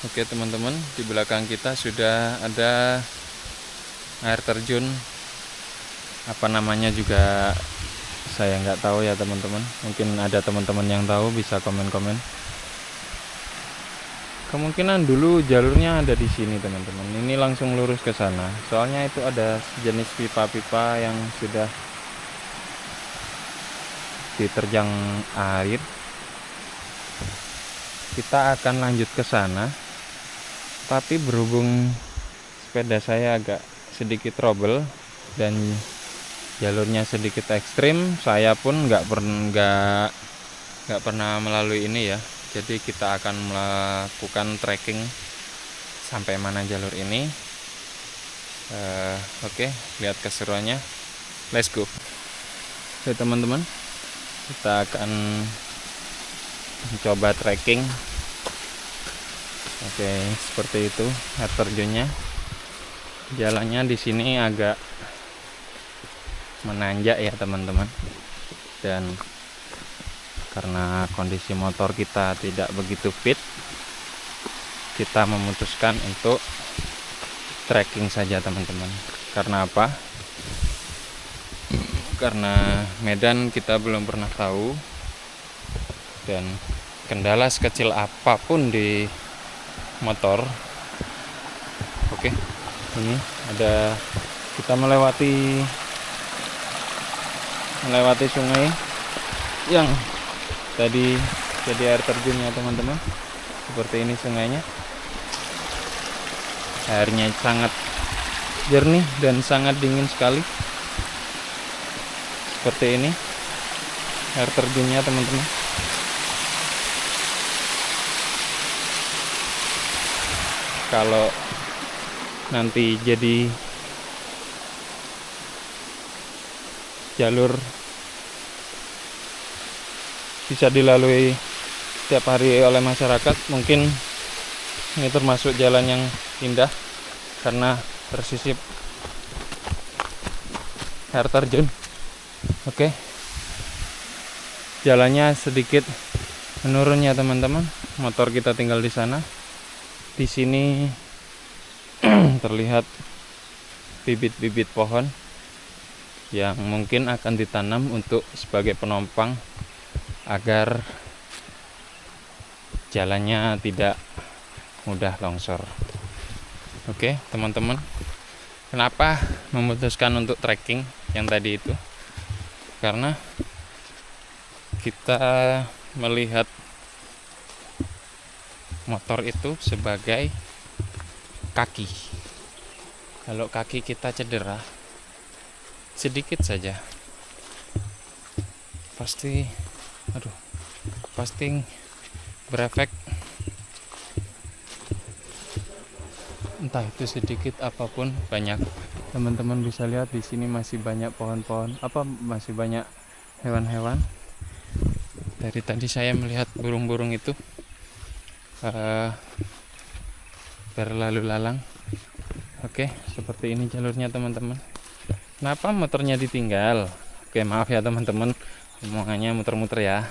Oke teman-teman, di belakang kita sudah ada air terjun. Apa namanya juga saya nggak tahu ya teman-teman. Mungkin ada teman-teman yang tahu bisa komen-komen. Kemungkinan dulu jalurnya ada di sini teman-teman. Ini langsung lurus ke sana. Soalnya itu ada jenis pipa-pipa yang sudah diterjang air. Kita akan lanjut ke sana. Tapi berhubung sepeda saya agak sedikit trouble dan jalurnya sedikit ekstrim, saya pun nggak pernah melalui ini ya. Jadi kita akan melakukan trekking sampai mana jalur ini. Oke, lihat keseruannya. Let's go. Oke teman-teman, kita akan mencoba trekking. Oke, seperti itu air terjunnya. Jalannya di sini agak menanjak ya teman-teman. Dan karena kondisi motor kita tidak begitu fit, kita memutuskan untuk trekking saja teman-teman. Karena apa? Karena medan kita belum pernah tahu, dan kendala sekecil apapun di motor. Oke, ini ada kita melewati sungai yang tadi jadi air terjunnya teman-teman. Seperti ini sungainya, airnya sangat jernih dan sangat dingin sekali. Seperti ini air terjunnya teman-teman. Kalau nanti jadi jalur bisa dilalui setiap hari oleh masyarakat, mungkin ini termasuk jalan yang indah karena tersisip air terjun. Oke, jalannya sedikit menurun ya teman-teman. Motor kita tinggal di sana. Di sini terlihat bibit-bibit pohon yang mungkin akan ditanam untuk sebagai penopang agar jalannya tidak mudah longsor. Oke teman-teman, kenapa memutuskan untuk trekking yang tadi itu? Karena kita melihat motor itu sebagai kaki. Kalau kaki kita cedera sedikit saja, pasti berefek, entah itu sedikit apapun banyak. Teman-teman bisa lihat di sini masih banyak pohon-pohon, masih banyak hewan-hewan. Dari tadi saya melihat burung-burung itu berlalu lalang. Oke, seperti ini jalurnya teman-teman. Kenapa motornya ditinggal? Oke, maaf ya teman-teman, omongannya muter-muter ya.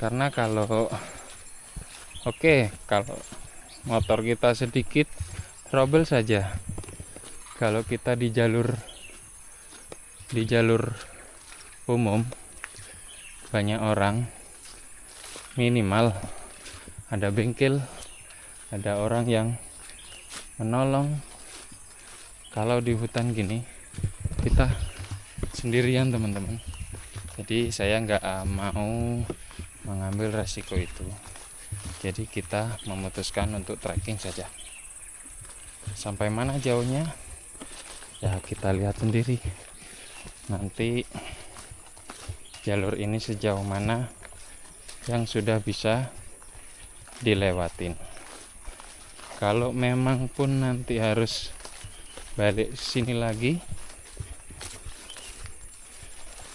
Karena kalau motor kita sedikit trouble saja, kalau kita di jalur umum banyak orang, minimal ada bengkel, ada orang yang menolong. Kalau di hutan gini kita sendirian teman-teman, jadi saya nggak mau mengambil resiko itu. Jadi kita memutuskan untuk trekking saja. Sampai mana jauhnya ya kita lihat sendiri nanti, jalur ini sejauh mana yang sudah bisa dilewatin. Kalau memang pun nanti harus balik sini lagi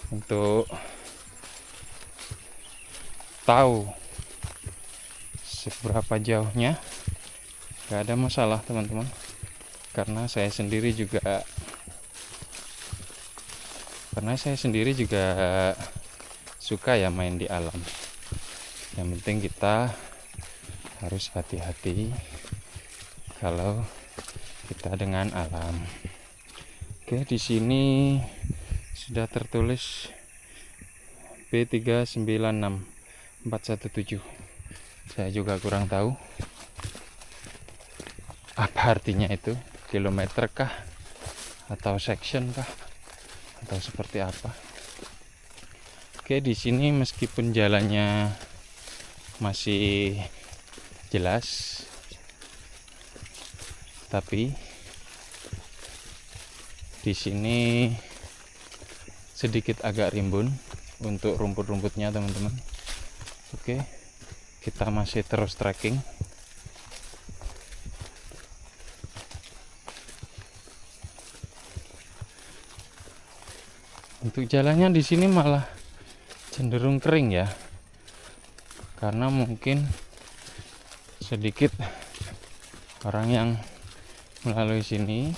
untuk tahu seberapa jauhnya, gak ada masalah teman-teman. Karena saya sendiri juga suka ya main di alam. Yang penting kita harus hati-hati kalau kita dengan alam. Oke, di sini sudah tertulis B396417. Saya juga kurang tahu apa artinya itu, kilometer kah atau section kah atau seperti apa. Oke, di sini meskipun jalannya masih jelas, tapi di sini sedikit agak rimbun untuk rumput-rumputnya, teman-teman. Oke, kita masih terus trekking. Untuk jalannya di sini malah cenderung kering ya, karena mungkin sedikit orang yang melalui sini,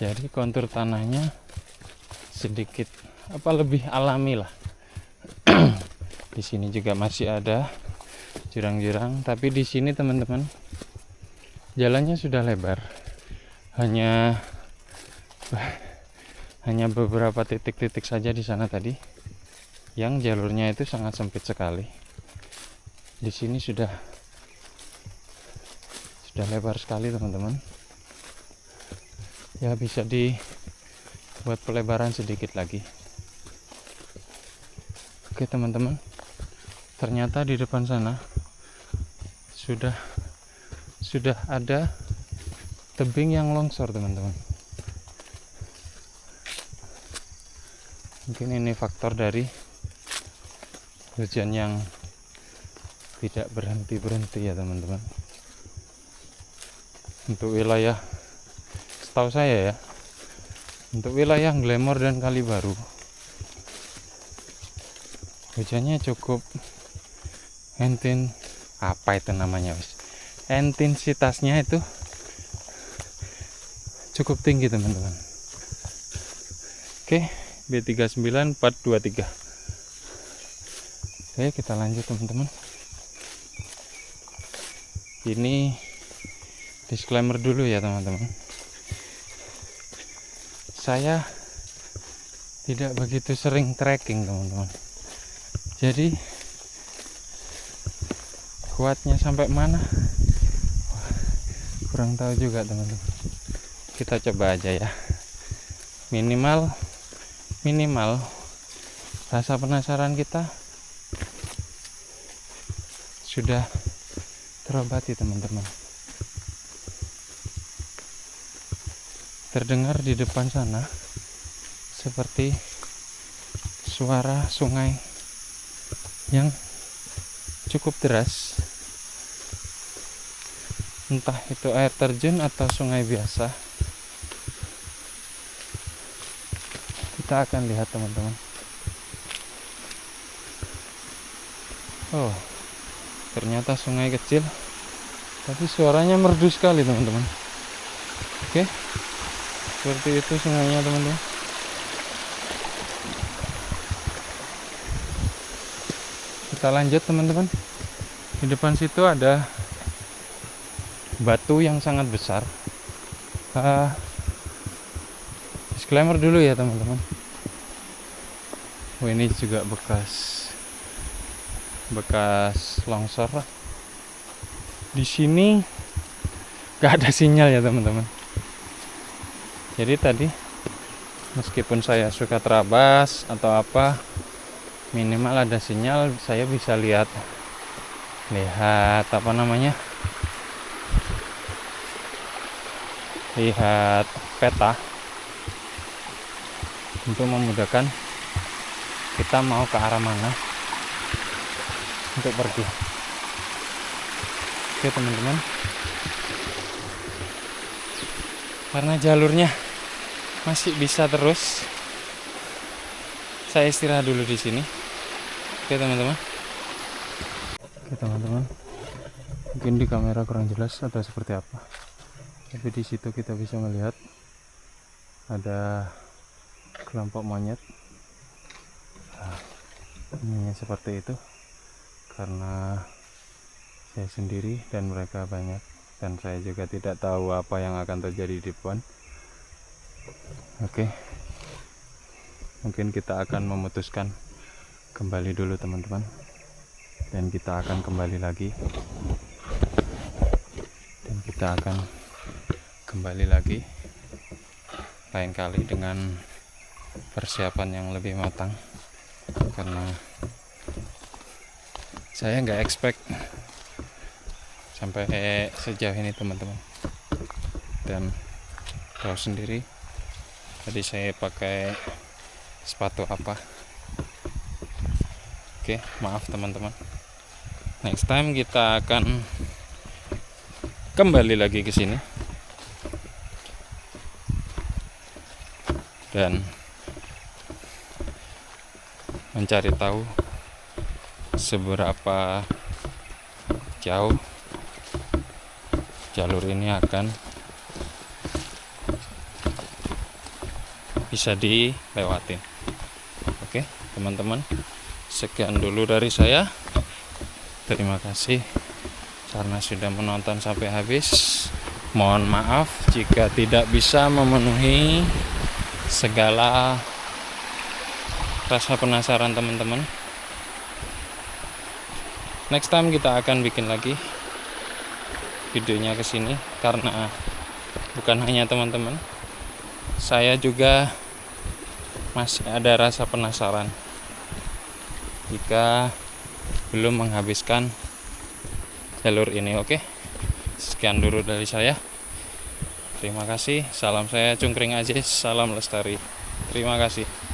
jadi kontur tanahnya sedikit lebih alami lah. Di sini juga masih ada jurang-jurang, tapi di sini teman-teman jalannya sudah lebar. Hanya beberapa titik-titik saja di sana tadi yang jalurnya itu sangat sempit sekali. Di sini sudah lebar sekali, teman-teman. Ya, bisa dibuat pelebaran sedikit lagi. Oke, teman-teman, ternyata di depan sana sudah ada tebing yang longsor, teman-teman. Mungkin ini faktor dari hujan yang tidak berhenti-berhenti ya, teman-teman. Untuk wilayah, setahu saya ya, untuk wilayah Glamor dan Kalibaru, hujannya cukup intensitasnya itu cukup tinggi, teman-teman. Oke, B39423. Oke, kita lanjut, teman-teman. Ini disclaimer dulu ya, teman-teman. Saya tidak begitu sering trekking, teman-teman. Jadi kuatnya sampai mana kurang tahu juga, teman-teman. Kita coba aja ya. Minimal rasa penasaran kita sudah terobati, teman-teman. Terdengar di depan sana seperti suara sungai yang cukup deras. Entah itu air terjun atau sungai biasa. Kita akan lihat, teman-teman. Oh, ternyata sungai kecil, tapi suaranya merdu sekali, teman-teman. Oke, seperti itu sungainya, teman-teman. Kita lanjut, teman-teman. Di depan situ ada batu yang sangat besar. Disclaimer dulu ya, teman-teman. Ini juga bekas longsor. Di sini gak ada sinyal ya, teman-teman. Jadi tadi meskipun saya suka terabas atau apa, minimal ada sinyal, saya bisa lihat lihat peta untuk memudahkan kita mau ke arah mana untuk pergi. Oke, teman-teman, karena jalurnya masih bisa terus, saya istirahat dulu di sini. Oke, teman-teman. Mungkin di kamera kurang jelas atau seperti apa, tapi di situ kita bisa melihat ada kelompok monyet. Ini seperti itu karena saya sendiri dan mereka banyak, dan saya juga tidak tahu apa yang akan terjadi di depan. Oke, mungkin kita akan memutuskan kembali dulu teman-teman, dan kita akan kembali lagi, dan kita akan kembali lagi lain kali dengan persiapan yang lebih matang, karena saya nggak expect sampai sejauh ini teman-teman. Dan tahu sendiri tadi saya pakai sepatu apa. Oke, maaf teman-teman, next time kita akan kembali lagi ke sini dan mencari tahu seberapa jauh jalur ini akan bisa dilewatin. Oke teman-teman, sekian dulu dari saya. Terima kasih karena sudah menonton sampai habis. Mohon maaf jika tidak bisa memenuhi segala rasa penasaran teman-teman. Next time kita akan bikin lagi videonya ke sini, karena bukan hanya teman-teman, saya juga masih ada rasa penasaran jika belum menghabiskan jalur ini. Oke, sekian dulu dari saya. Terima kasih. Salam saya Cungkring Aziz, salam lestari. Terima kasih.